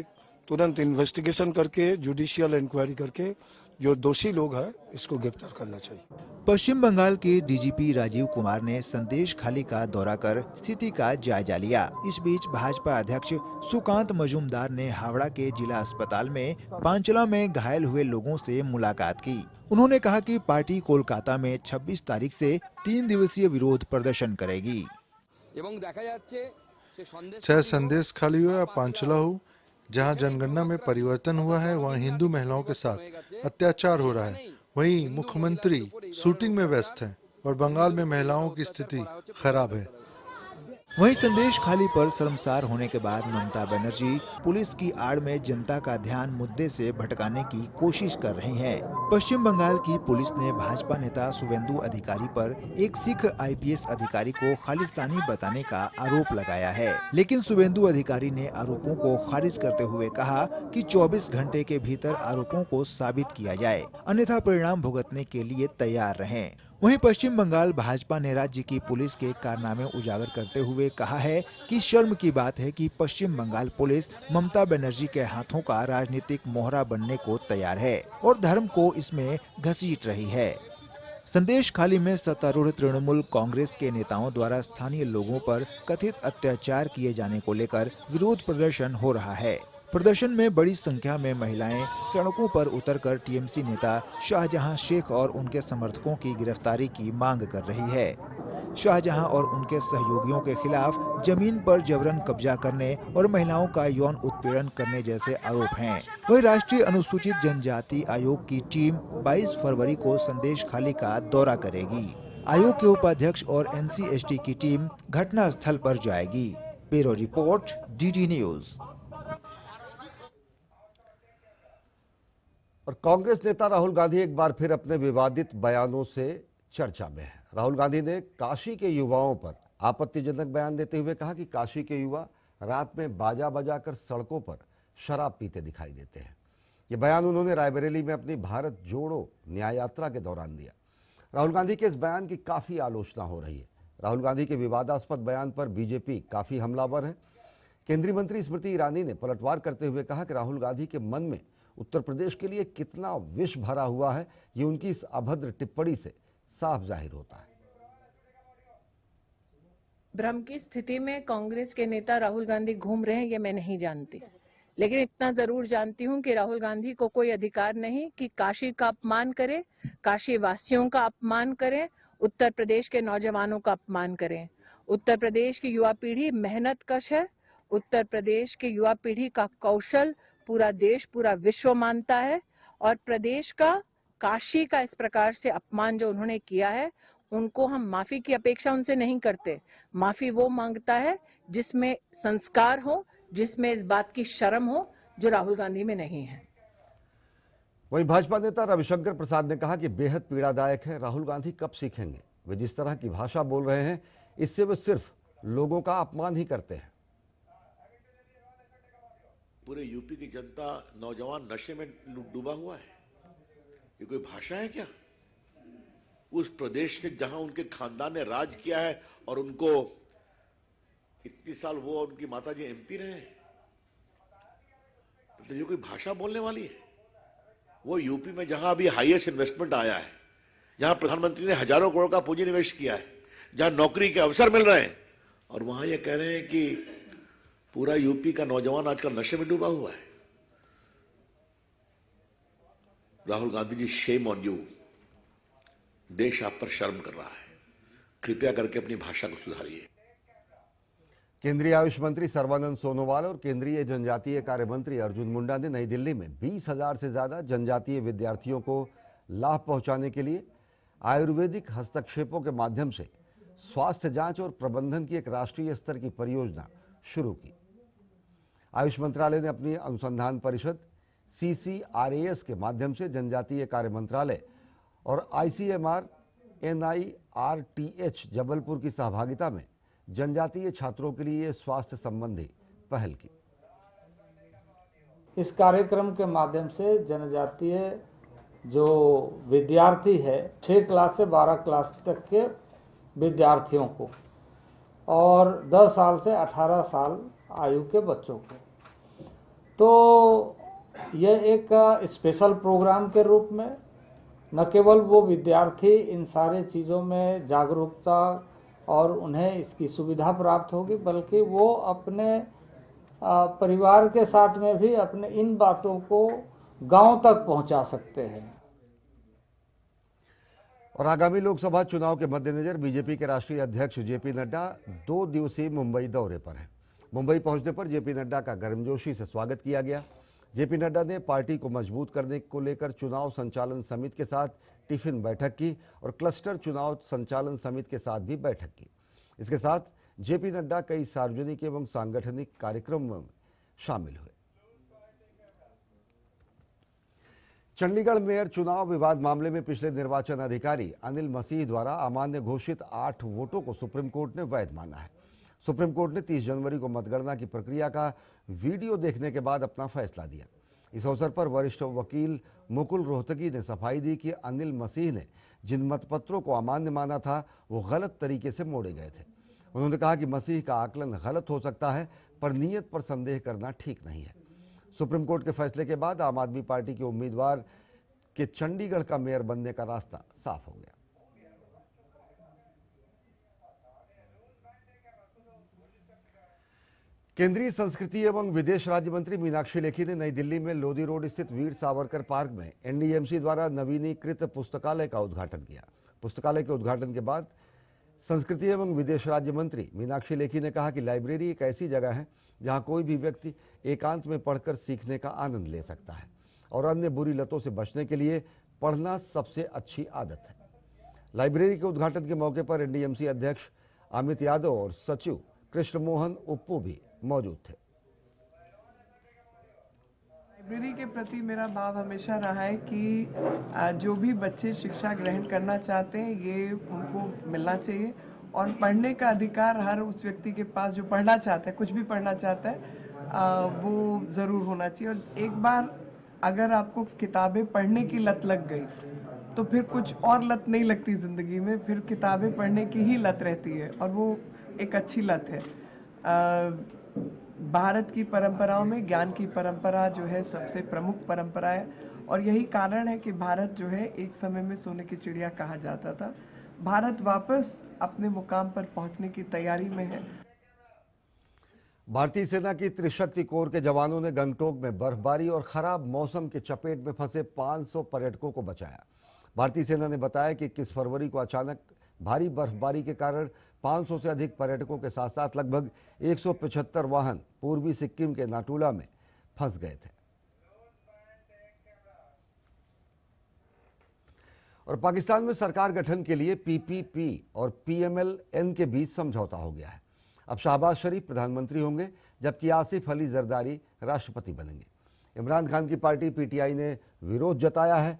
तुरंत इन्वेस्टिगेशन करके जुडिशियल इंक्वायरी करके जो दोषी लोग हैं इसको गिरफ्तार करना चाहिए। पश्चिम बंगाल के DGP राजीव कुमार ने संदेश खाली का दौरा कर स्थिति का जायजा लिया। इस बीच भाजपा अध्यक्ष सुकांत मजूमदार ने हावड़ा के जिला अस्पताल में पांचला में घायल हुए लोगों से मुलाकात की। उन्होंने कहा कि पार्टी कोलकाता में 26 तारीख से 3 दिवसीय विरोध प्रदर्शन करेगी। चाहे संदेश खाली हो या पांचला हो, जहां जनगणना में परिवर्तन हुआ है वहां हिंदू महिलाओं के साथ अत्याचार हो रहा है। वहीं मुख्यमंत्री शूटिंग में व्यस्त हैं और बंगाल में महिलाओं की स्थिति खराब है। वहीं संदेश खाली पर शर्मसार होने के बाद ममता बनर्जी पुलिस की आड़ में जनता का ध्यान मुद्दे से भटकाने की कोशिश कर रही हैं। पश्चिम बंगाल की पुलिस ने भाजपा नेता शुवेंदु अधिकारी पर एक सिख IPS अधिकारी को खालिस्तानी बताने का आरोप लगाया है, लेकिन शुवेंदु अधिकारी ने आरोपों को खारिज करते हुए कहा कि 24 घंटे के भीतर आरोपों को साबित किया जाए, अन्यथा परिणाम भुगतने के लिए तैयार रहें। वहीं पश्चिम बंगाल भाजपा ने राज्य की पुलिस के कारनामे उजागर करते हुए कहा है कि शर्म की बात है कि पश्चिम बंगाल पुलिस ममता बनर्जी के हाथों का राजनीतिक मोहरा बनने को तैयार है और धर्म को इसमें घसीट रही है। संदेश खाली में सत्तारूढ़ तृणमूल कांग्रेस के नेताओं द्वारा स्थानीय लोगों पर कथित अत्याचार किए जाने को लेकर विरोध प्रदर्शन हो रहा है। प्रदर्शन में बड़ी संख्या में महिलाएं सड़कों पर उतरकर TMC नेता शाहजहां शेख और उनके समर्थकों की गिरफ्तारी की मांग कर रही है। शाहजहां और उनके सहयोगियों के खिलाफ जमीन पर जबरन कब्जा करने और महिलाओं का यौन उत्पीड़न करने जैसे आरोप हैं। वहीं राष्ट्रीय अनुसूचित जनजाति आयोग की टीम 22 फरवरी को संदेश खाली का दौरा करेगी। आयोग के उपाध्यक्ष और NC/ST की टीम घटना स्थल पर जाएगी। Bureau report, DD news. और कांग्रेस नेता राहुल गांधी एक बार फिर अपने विवादित बयानों से चर्चा में है। राहुल गांधी ने काशी के युवाओं पर आपत्तिजनक बयान देते हुए कहा कि काशी के युवा रात में बाजा बजाकर सड़कों पर शराब पीते दिखाई देते हैं। ये बयान उन्होंने रायबरेली में अपनी भारत जोड़ो न्याय यात्रा के दौरान दिया। राहुल गांधी के इस बयान की काफी आलोचना हो रही है। राहुल गांधी के विवादास्पद बयान पर बीजेपी काफी हमलावर है। केंद्रीय मंत्री स्मृति ईरानी ने पलटवार करते हुए कहा कि राहुल गांधी के मन में उत्तर प्रदेश के लिए कितना विष भरा हुआ है, ये उनकी इस अभद्र टिप्पणी से साफ जाहिर होता है। भ्रम की स्थिति में कांग्रेस के नेता राहुल गांधी घूम रहे हैं, ये मैं नहीं जानती, लेकिन इतना जरूर जानती हूं कि राहुल गांधी को कोई अधिकार नहीं कि काशी का अपमान करे, काशी वासियों का अपमान करें, उत्तर प्रदेश के नौजवानों का अपमान करें। उत्तर प्रदेश की युवा पीढ़ी मेहनत कश है। उत्तर प्रदेश की युवा पीढ़ी का कौशल पूरा देश, पूरा विश्व मानता है और प्रदेश का, काशी का इस प्रकार से अपमान जो उन्होंने किया है, उनको हम माफी की अपेक्षा उनसे नहीं करते। माफी वो मांगता है जिसमें संस्कार हो, जिसमें इस बात की शर्म हो, जो राहुल गांधी में नहीं है। वहीं भाजपा नेता रविशंकर प्रसाद ने कहा कि बेहद पीड़ादायक है। राहुल गांधी कब सीखेंगे? वे जिस तरह की भाषा बोल रहे हैं, इससे वे सिर्फ लोगों का अपमान ही करते हैं। पूरे यूपी की जनता, नौजवान नशे में डूबा हुआ है। ये कोई भाषा है क्या? उस प्रदेश से जहां उनके खानदान ने राज किया है और उनको इतनी साल वो उनकी माताजी एमपी रहे हैं, तो ये कोई भाषा बोलने वाली है? वो यूपी में जहां अभी हाईएस्ट इन्वेस्टमेंट आया है, जहां प्रधानमंत्री ने हजारों करोड़ का पूंजी निवेश किया है, जहां नौकरी के अवसर मिल रहे हैं, और वहां ये कह रहे हैं कि पूरा यूपी का नौजवान आजकल नशे में डूबा हुआ है। Rahul Gandhi ji, shame on you. देश आप पर शर्म कर रहा है। कृपया करके अपनी भाषा को सुधारिए। केंद्रीय आयुष मंत्री सर्बानंद सोनोवाल और केंद्रीय जनजातीय कार्य मंत्री अर्जुन मुंडा ने नई दिल्ली में 20,000 से ज्यादा जनजातीय विद्यार्थियों को लाभ पहुंचाने के लिए आयुर्वेदिक हस्तक्षेपों के माध्यम से स्वास्थ्य जांच और प्रबंधन की एक राष्ट्रीय स्तर की परियोजना शुरू की। आयुष मंत्रालय ने अपनी अनुसंधान परिषद CCRAS के माध्यम से जनजातीय कार्य मंत्रालय और ICMR NIRTH जबलपुर की सहभागिता में जनजातीय छात्रों के लिए स्वास्थ्य संबंधी पहल की। इस कार्यक्रम के माध्यम से जनजातीय जो विद्यार्थी है 6 क्लास से 12 क्लास तक के विद्यार्थियों को और 10 साल से 18 साल आयु के बच्चों को, तो यह एक स्पेशल प्रोग्राम के रूप में न केवल वो विद्यार्थी इन सारे चीज़ों में जागरूकता और उन्हें इसकी सुविधा प्राप्त होगी, बल्कि वो अपने परिवार के साथ में भी अपने इन बातों को गांव तक पहुंचा सकते हैं। और आगामी लोकसभा चुनाव के मद्देनजर बीजेपी के राष्ट्रीय अध्यक्ष जेपी नड्डा 2 दिवसीय मुंबई दौरे पर हैं। मुंबई पहुंचने पर जेपी नड्डा का गर्मजोशी से स्वागत किया गया। जेपी नड्डा ने पार्टी को मजबूत करने को लेकर चुनाव संचालन समिति के साथ टिफिन बैठक की और क्लस्टर चुनाव संचालन समिति के साथ भी बैठक की। इसके साथ जेपी नड्डा कई सार्वजनिक एवं सांगठनिक कार्यक्रमों में शामिल हुए। चंडीगढ़ मेयर चुनाव विवाद मामले में पिछले निर्वाचन अधिकारी अनिल मसीह द्वारा अमान्य घोषित 8 वोटों को सुप्रीम कोर्ट ने वैध माना है। सुप्रीम कोर्ट ने 30 जनवरी को मतगणना की प्रक्रिया का वीडियो देखने के बाद अपना फैसला दिया। इस अवसर पर वरिष्ठ वकील मुकुल रोहतगी ने सफाई दी कि अनिल मसीह ने जिन मतपत्रों को अमान्य माना था वो गलत तरीके से मोड़े गए थे। उन्होंने कहा कि मसीह का आकलन गलत हो सकता है, पर नीयत पर संदेह करना ठीक नहीं है। सुप्रीम कोर्ट के फैसले के बाद आम आदमी पार्टी के उम्मीदवार के चंडीगढ़ का मेयर बनने का रास्ता साफ हो गया। केंद्रीय संस्कृति एवं विदेश राज्य मंत्री मीनाक्षी लेखी ने नई दिल्ली में लोधी रोड स्थित वीर सावरकर पार्क में NDMC द्वारा नवीनीकृत पुस्तकालय का उद्घाटन किया। पुस्तकालय के उद्घाटन के बाद संस्कृति एवं विदेश राज्य मंत्री मीनाक्षी लेखी ने कहा कि लाइब्रेरी एक ऐसी जगह है जहां कोई भी व्यक्ति एकांत में पढ़कर सीखने का आनंद ले सकता है और अन्य बुरी लतों से बचने के लिए पढ़ना सबसे अच्छी आदत है। लाइब्रेरी के उद्घाटन के मौके पर NDMC अध्यक्ष अमित यादव और सचिव कृष्ण मोहन उप्पू भी मौजूद थे। लाइब्रेरी के प्रति मेरा भाव हमेशा रहा है कि जो भी बच्चे शिक्षा ग्रहण करना चाहते हैं ये उनको मिलना चाहिए और पढ़ने का अधिकार हर उस व्यक्ति के पास जो पढ़ना चाहता है, कुछ भी पढ़ना चाहता है, वो ज़रूर होना चाहिए। और एक बार अगर आपको किताबें पढ़ने की लत लग गई तो फिर कुछ और लत नहीं लगती ज़िंदगी में, फिर किताबें पढ़ने की ही लत रहती है और वो एक अच्छी लत है। भारत की परंपराओं में ज्ञान की परंपरा जो है सबसे प्रमुख परंपरा है और यही कारण है कि भारत जो है एक समय में सोने की चिड़िया कहा जाता था। भारत वापस अपने मुकाम पर पहुंचने की तैयारी में है। भारतीय सेना की त्रिशक्ति कोर के जवानों ने गंगटोक में बर्फबारी और खराब मौसम के चपेट में फंसे 500 पर्यटकों को बचाया। भारतीय सेना ने बताया कि 21 फरवरी को अचानक भारी बर्फबारी के कारण 500 से अधिक पर्यटकों के साथ साथ लगभग 175 वाहन पूर्वी सिक्किम के नाटुला में फंस गए थे। और पाकिस्तान में सरकार गठन के लिए PPP और PMLN के बीच समझौता हो गया है। अब शहबाज शरीफ प्रधानमंत्री होंगे जबकि आसिफ अली जरदारी राष्ट्रपति बनेंगे। इमरान खान की पार्टी PTI ने विरोध जताया है।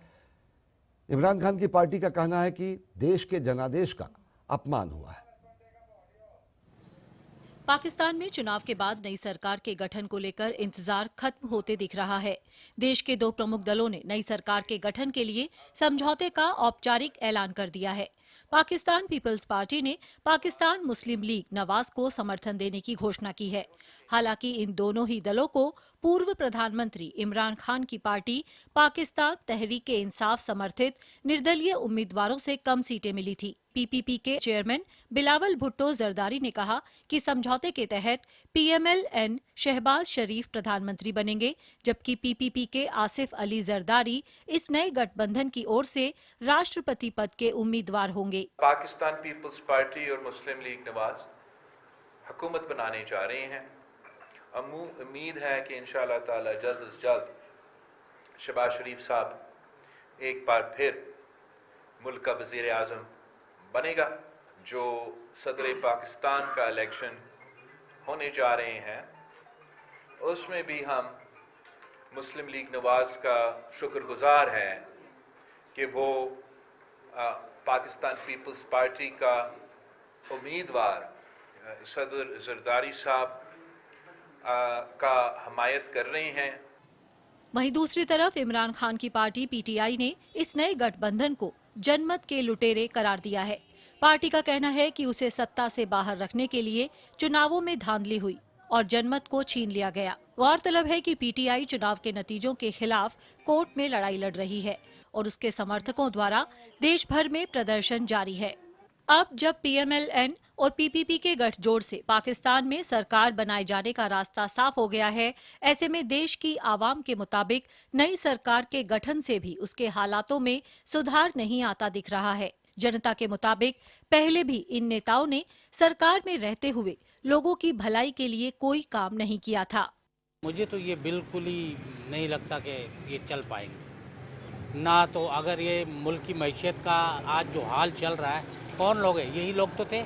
इमरान खान की पार्टी का कहना है कि देश के जनादेश का अपमान हुआ है। पाकिस्तान में चुनाव के बाद नई सरकार के गठन को लेकर इंतजार खत्म होते दिख रहा है। देश के दो प्रमुख दलों ने नई सरकार के गठन के लिए समझौते का औपचारिक ऐलान कर दिया है। पाकिस्तान पीपल्स पार्टी ने पाकिस्तान मुस्लिम लीग नवाज को समर्थन देने की घोषणा की है। हालांकि इन दोनों ही दलों को पूर्व प्रधानमंत्री इमरान खान की पार्टी पाकिस्तान तहरीक-ए-इंसाफ समर्थित निर्दलीय उम्मीदवारों से कम सीटें मिली थी। पीपीपी के चेयरमैन बिलावल भुट्टो जरदारी ने कहा कि समझौते के तहत पीएमएल-एन शहबाज शरीफ प्रधानमंत्री बनेंगे, जबकि पीपीपी के आसिफ अली जरदारी इस नए गठबंधन की ओर से राष्ट्रपति पद के उम्मीदवार होंगे। पाकिस्तान पीपल्स पार्टी और मुस्लिम लीग नवाज हुकूमत बनाने जा रहे हैं। उम्मीद है कि इंशाअल्लाह ताला जल्द से जल्द शहबाज शरीफ साहब एक बार फिर मुल्क का वजीर आज़म बनेगा। जो सदर पाकिस्तान का इलेक्शन होने जा रहे हैं उसमें भी हम मुस्लिम लीग नवाज का शुक्रगुजार है कि वो पाकिस्तान पीपल्स पार्टी का उम्मीदवार सदर जरदारी साहब का हमायत कर रहे हैं। वहीं दूसरी तरफ इमरान खान की पार्टी पीटीआई ने इस नए गठबंधन को जनमत के लुटेरे करार दिया है। पार्टी का कहना है कि उसे सत्ता से बाहर रखने के लिए चुनावों में धांधली हुई और जनमत को छीन लिया गया। गौरतलब है कि पीटीआई चुनाव के नतीजों के खिलाफ कोर्ट में लड़ाई लड़ रही है और उसके समर्थकों द्वारा देश भर में प्रदर्शन जारी है। अब जब पीएमएल-एन और पीपीपी के गठजोड़ से पाकिस्तान में सरकार बनाए जाने का रास्ता साफ हो गया है, ऐसे में देश की आवाम के मुताबिक नई सरकार के गठन से भी उसके हालातों में सुधार नहीं आता दिख रहा है। जनता के मुताबिक पहले भी इन नेताओं ने सरकार में रहते हुए लोगों की भलाई के लिए कोई काम नहीं किया था। मुझे तो ये बिल्कुल ही नहीं लगता कि ये चल पाएंगे ना। तो अगर ये मुल्क की मैशियत का आज जो हाल चल रहा है, कौन लोग हैं? यही लोग तो थे।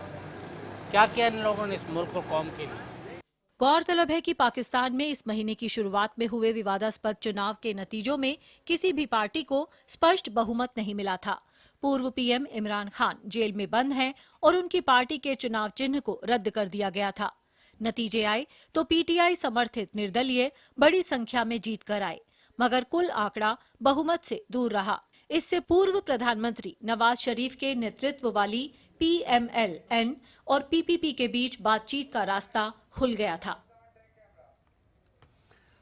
क्या किया इन लोगों ने इस मुल्क को कौम के लिए? गौरतलब है कि पाकिस्तान में इस महीने की शुरुआत में हुए विवादास्पद चुनाव के नतीजों में किसी भी पार्टी को स्पष्ट बहुमत नहीं मिला था। पूर्व पीएम इमरान खान जेल में बंद हैं और उनकी पार्टी के चुनाव चिन्ह को रद्द कर दिया गया था। नतीजे आए तो पीटीआई समर्थित निर्दलीय बड़ी संख्या में जीत कर आए, मगर कुल आंकड़ा बहुमत से दूर रहा। इससे पूर्व प्रधानमंत्री नवाज शरीफ के नेतृत्व वाली पीएमएल-एन और पीपीपी के बीच बातचीत का रास्ता खुल गया था।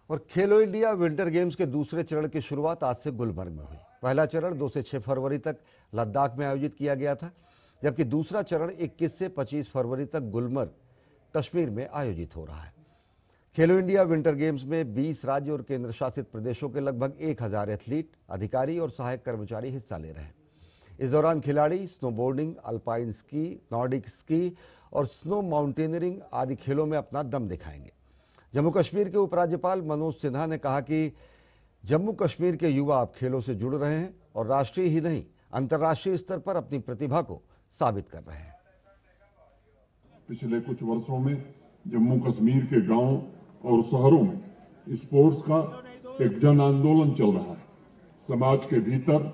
और खेलो इंडिया विंटर गेम्स के दूसरे चरण की शुरुआत आज से गुलमर्ग में हुई। पहला चरण 2 से 6 फरवरी तक लद्दाख में आयोजित किया गया था, जबकि दूसरा चरण 21 से 25 फरवरी तक गुलमर्ग कश्मीर में आयोजित हो रहा है। खेलो इंडिया विंटर गेम्स में 20 राज्य और केंद्र शासित प्रदेशों के लगभग 1000 एथलीट, अधिकारी और सहायक कर्मचारी हिस्सा ले रहे हैं। इस दौरान खिलाड़ी snowboarding, alpine ski, Nordic ski और स्नो माउंटेनियरिंग आदि खेलों में अपना दम दिखाएंगे। जम्मू कश्मीर के उपराज्यपाल मनोज सिन्हा ने कहा कि जम्मू कश्मीर के युवा अब खेलों से जुड़ रहे हैं और राष्ट्रीय ही नहीं अंतर्राष्ट्रीय स्तर पर अपनी प्रतिभा को साबित कर रहे हैं। पिछले कुछ वर्षों में जम्मू कश्मीर के गांव और शहरों में स्पोर्ट्स का एक जन आंदोलन चल रहा है। समाज के भीतर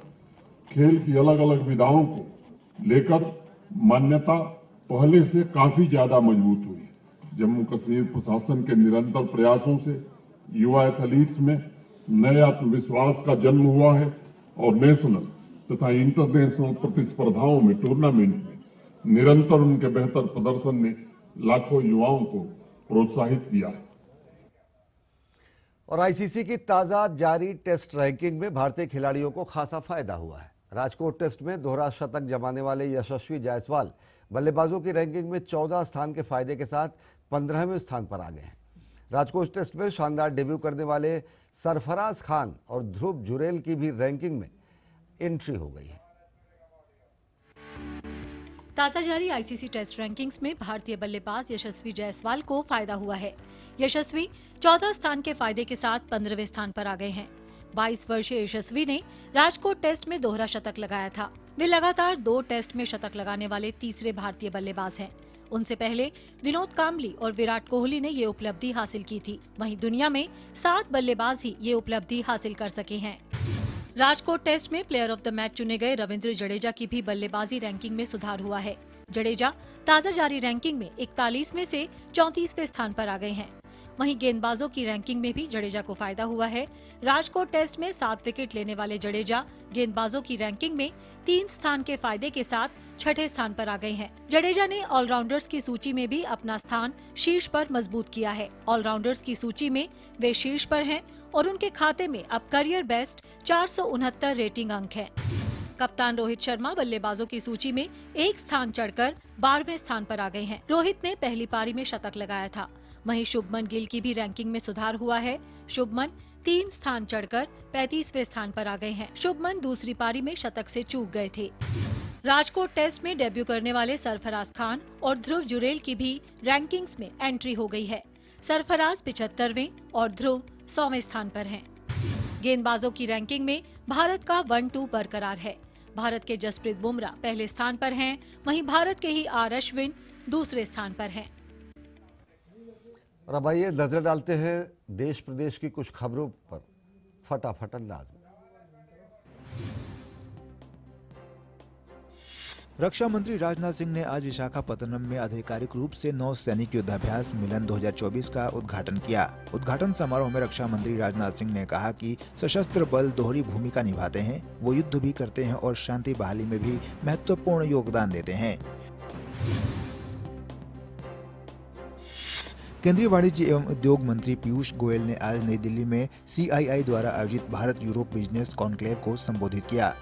खेल की अलग अलग विधाओं को लेकर मान्यता पहले से काफी ज्यादा मजबूत हुई है। जम्मू कश्मीर प्रशासन के निरंतर प्रयासों से युवा एथलीट्स में नए आत्मविश्वास का जन्म हुआ है और नेशनल तथा इंटरनेशनल प्रतिस्पर्धाओं में, टूर्नामेंट में निरंतर उनके बेहतर प्रदर्शन ने लाखों युवाओं को प्रोत्साहित किया है। और आईसीसी की ताजा जारी टेस्ट रैंकिंग में भारतीय खिलाड़ियों को खासा फायदा हुआ है। राजकोट टेस्ट में दोहरा शतक जमाने वाले यशस्वी जायसवाल बल्लेबाजों की रैंकिंग में 14 स्थान के फायदे के साथ 15वें स्थान पर आ गए हैं। राजकोट टेस्ट में शानदार डेब्यू करने वाले सरफराज खान और ध्रुव जुरेल की भी रैंकिंग में एंट्री हो गई है। ताजा जारी आईसीसी टेस्ट रैंकिंग्स में भारतीय बल्लेबाज यशस्वी जायसवाल को फायदा हुआ है। यशस्वी 14 स्थान के फायदे के साथ 15वें स्थान पर आ गए हैं। 22 वर्षीय यशस्वी ने राजकोट टेस्ट में दोहरा शतक लगाया था। वे लगातार 2 टेस्ट में शतक लगाने वाले तीसरे भारतीय बल्लेबाज हैं। उनसे पहले विनोद कांबली और विराट कोहली ने ये उपलब्धि हासिल की थी। वहीं दुनिया में 7 बल्लेबाज ही ये उपलब्धि हासिल कर सके हैं। राजकोट टेस्ट में प्लेयर ऑफ द मैच चुने गए रविंद्र जडेजा की भी बल्लेबाजी रैंकिंग में सुधार हुआ है। जडेजा ताज़ा जारी रैंकिंग में 41 में से 34वें स्थान पर आ गए हैं। वहीं गेंदबाजों की रैंकिंग में भी जडेजा को फायदा हुआ है। राजकोट टेस्ट में 7 विकेट लेने वाले जडेजा गेंदबाजों की रैंकिंग में 3 स्थान के फायदे के साथ 6ठे स्थान पर आ गए हैं। जडेजा ने ऑलराउंडर्स की सूची में भी अपना स्थान शीर्ष पर मजबूत किया है। ऑलराउंडर्स की सूची में वे शीर्ष पर हैं और उनके खाते में अब करियर बेस्ट 469 रेटिंग अंक है। कप्तान रोहित शर्मा बल्लेबाजों की सूची में 1 स्थान चढ़कर 12वें स्थान पर आ गए हैं। रोहित ने पहली पारी में शतक लगाया था। वहीं शुभमन गिल की भी रैंकिंग में सुधार हुआ है। शुभमन 3 स्थान चढ़कर 35वें स्थान पर आ गए हैं। शुभमन दूसरी पारी में शतक से चूक गए थे। राजकोट टेस्ट में डेब्यू करने वाले सरफराज खान और ध्रुव जुरेल की भी रैंकिंग्स में एंट्री हो गई है। सरफराज 75वें और ध्रुव 100वें स्थान पर हैं। गेंदबाजों की रैंकिंग में भारत का 1-2 बरकरार है। भारत के जसप्रीत बुमराह पहले स्थान पर हैं, वहीं भारत के ही आर अश्विन दूसरे स्थान पर हैं। और अब आइए नजर डालते हैं देश प्रदेश की कुछ खबरों पर फटाफट अंदाज में। रक्षा मंत्री राजनाथ सिंह ने आज विशाखापत्तनम में आधिकारिक रूप से नौ सैनिक युद्धाभ्यास मिलन 2024 का उद्घाटन किया। उद्घाटन समारोह में रक्षा मंत्री राजनाथ सिंह ने कहा कि सशस्त्र बल दोहरी भूमिका निभाते हैं। वो युद्ध भी करते हैं और शांति बहाली में भी महत्वपूर्ण योगदान देते हैं। केंद्रीय वाणिज्य एवं उद्योग मंत्री पीयूष गोयल ने आज नई दिल्ली में CII द्वारा आयोजित भारत यूरोप बिजनेस कॉन्क्लेव को संबोधित किया।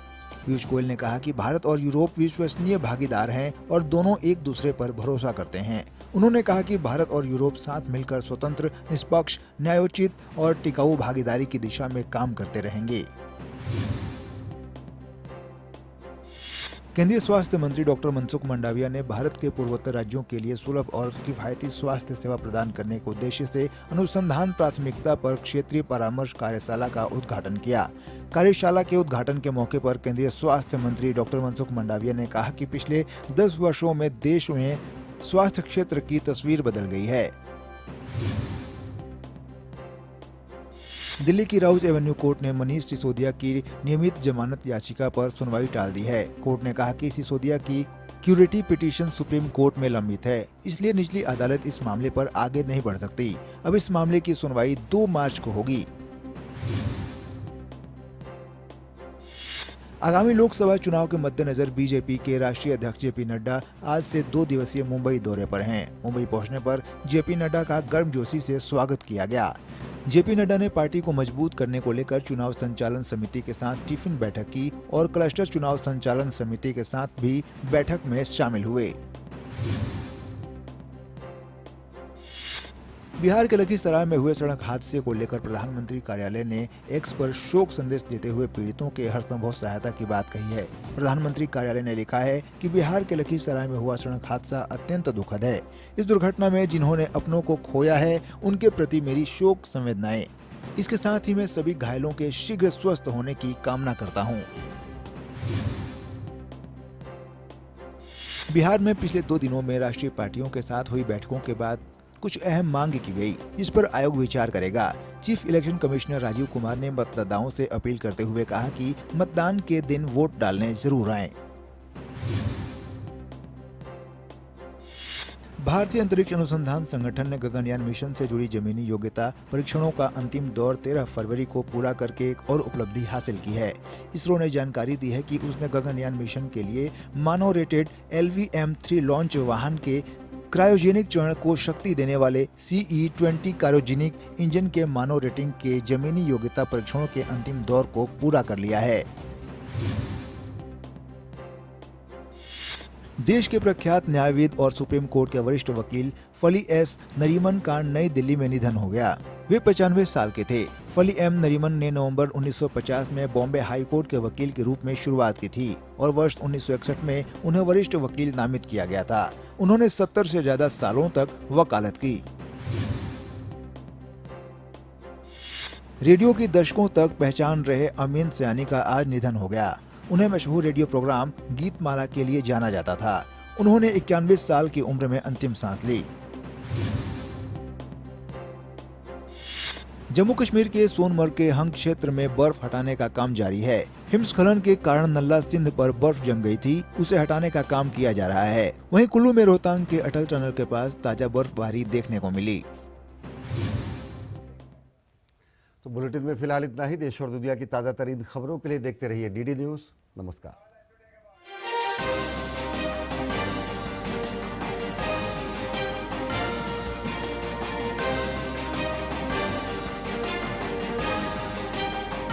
पीयूष गोयल ने कहा कि भारत और यूरोप विश्वसनीय भागीदार हैं और दोनों एक दूसरे पर भरोसा करते हैं। उन्होंने कहा कि भारत और यूरोप साथ मिलकर स्वतंत्र, निष्पक्ष, न्यायोचित और टिकाऊ भागीदारी की दिशा में काम करते रहेंगे। केंद्रीय स्वास्थ्य मंत्री डॉक्टर मनसुख मंडाविया ने भारत के पूर्वोत्तर राज्यों के लिए सुलभ और किफायती स्वास्थ्य सेवा प्रदान करने के उद्देश्य से अनुसंधान प्राथमिकता पर क्षेत्रीय परामर्श कार्यशाला का उद्घाटन किया। कार्यशाला के उद्घाटन के मौके पर केंद्रीय स्वास्थ्य मंत्री डॉक्टर मनसुख मंडाविया ने कहा कि पिछले 10 वर्षों में देश में स्वास्थ्य क्षेत्र की तस्वीर बदल गई है। दिल्ली की राउज एवेन्यू कोर्ट ने मनीष सिसोदिया की नियमित जमानत याचिका पर सुनवाई टाल दी है। कोर्ट ने कहा कि सिसोदिया की क्यूरेटिव पिटीशन सुप्रीम कोर्ट में लंबित है, इसलिए निचली अदालत इस मामले पर आगे नहीं बढ़ सकती। अब इस मामले की सुनवाई 2 मार्च को होगी। आगामी लोकसभा चुनाव के मद्देनजर बीजेपी के राष्ट्रीय अध्यक्ष जेपी नड्डा आज से 2 दिवसीय मुंबई दौरे पर हैं। मुंबई पहुंचने पर जेपी नड्डा का गर्मजोशी से स्वागत किया गया। जेपी नड्डा ने पार्टी को मजबूत करने को लेकर चुनाव संचालन समिति के साथ टिफिन बैठक की और क्लस्टर चुनाव संचालन समिति के साथ भी बैठक में शामिल हुए। बिहार के लखीसराय में हुए सड़क हादसे को लेकर प्रधानमंत्री कार्यालय ने एक्स पर शोक संदेश देते हुए पीड़ितों के हर संभव सहायता की बात कही है। प्रधानमंत्री कार्यालय ने लिखा है कि बिहार के लखीसराय में हुआ सड़क हादसा अत्यंत दुखद है। इस दुर्घटना में जिन्होंने अपनों को खोया है उनके प्रति मेरी शोक संवेदनाएं। इसके साथ ही मैं सभी घायलों के शीघ्र स्वस्थ होने की कामना करता हूँ। बिहार में पिछले 2 दिनों में राष्ट्रीय पार्टियों के साथ हुई बैठकों के बाद कुछ अहम मांग की गई, जिस पर आयोग विचार करेगा। Chief election commissioner Rajiv Kumar ने मतदाताओं से अपील करते हुए कहा कि मतदान के दिन वोट डालने जरूर आएं। भारतीय अंतरिक्ष अनुसंधान संगठन ने गगनयान मिशन से जुड़ी जमीनी योग्यता परीक्षणों का अंतिम दौर 13 फरवरी को पूरा करके एक और उपलब्धि हासिल की है। इसरो ने जानकारी दी है कि उसने गगनयान मिशन के लिए मानव रेटेड LVM-3 लॉन्च वाहन के क्रायोजेनिक चरण को शक्ति देने वाले CE-20 क्रायोजेनिक इंजन के मानव रेटिंग के जमीनी योग्यता परीक्षणों के अंतिम दौर को पूरा कर लिया है। देश के प्रख्यात न्यायविद और सुप्रीम कोर्ट के वरिष्ठ वकील फली S नरीमन का नई दिल्ली में निधन हो गया। वे 95 साल के थे। फली M नरीमन ने नवंबर 1950 में बॉम्बे हाई कोर्ट के वकील के रूप में शुरुआत की थी और वर्ष 1961 में उन्हें वरिष्ठ वकील नामित किया गया था। उन्होंने 70 से ज्यादा सालों तक वकालत की। रेडियो की दशकों तक पहचान रहे अमीन सयानी का आज निधन हो गया। उन्हें मशहूर रेडियो प्रोग्राम गीतमाला के लिए जाना जाता था। उन्होंने 91 साल की उम्र में अंतिम सांस ली। जम्मू कश्मीर के सोनमर्ग के हंग क्षेत्र में बर्फ हटाने का काम जारी है। हिमस्खलन के कारण नल्ला सिंध पर बर्फ जम गई थी, उसे हटाने का काम किया जा रहा है। वहीं कुल्लू में रोहतांग के अटल टनल के पास ताजा बर्फबारी देखने को मिली। तो बुलेटिन में फिलहाल इतना ही। देश और दुनिया की ताजा तरीन खबरों के लिए देखते रहिए DD न्यूज। नमस्कार।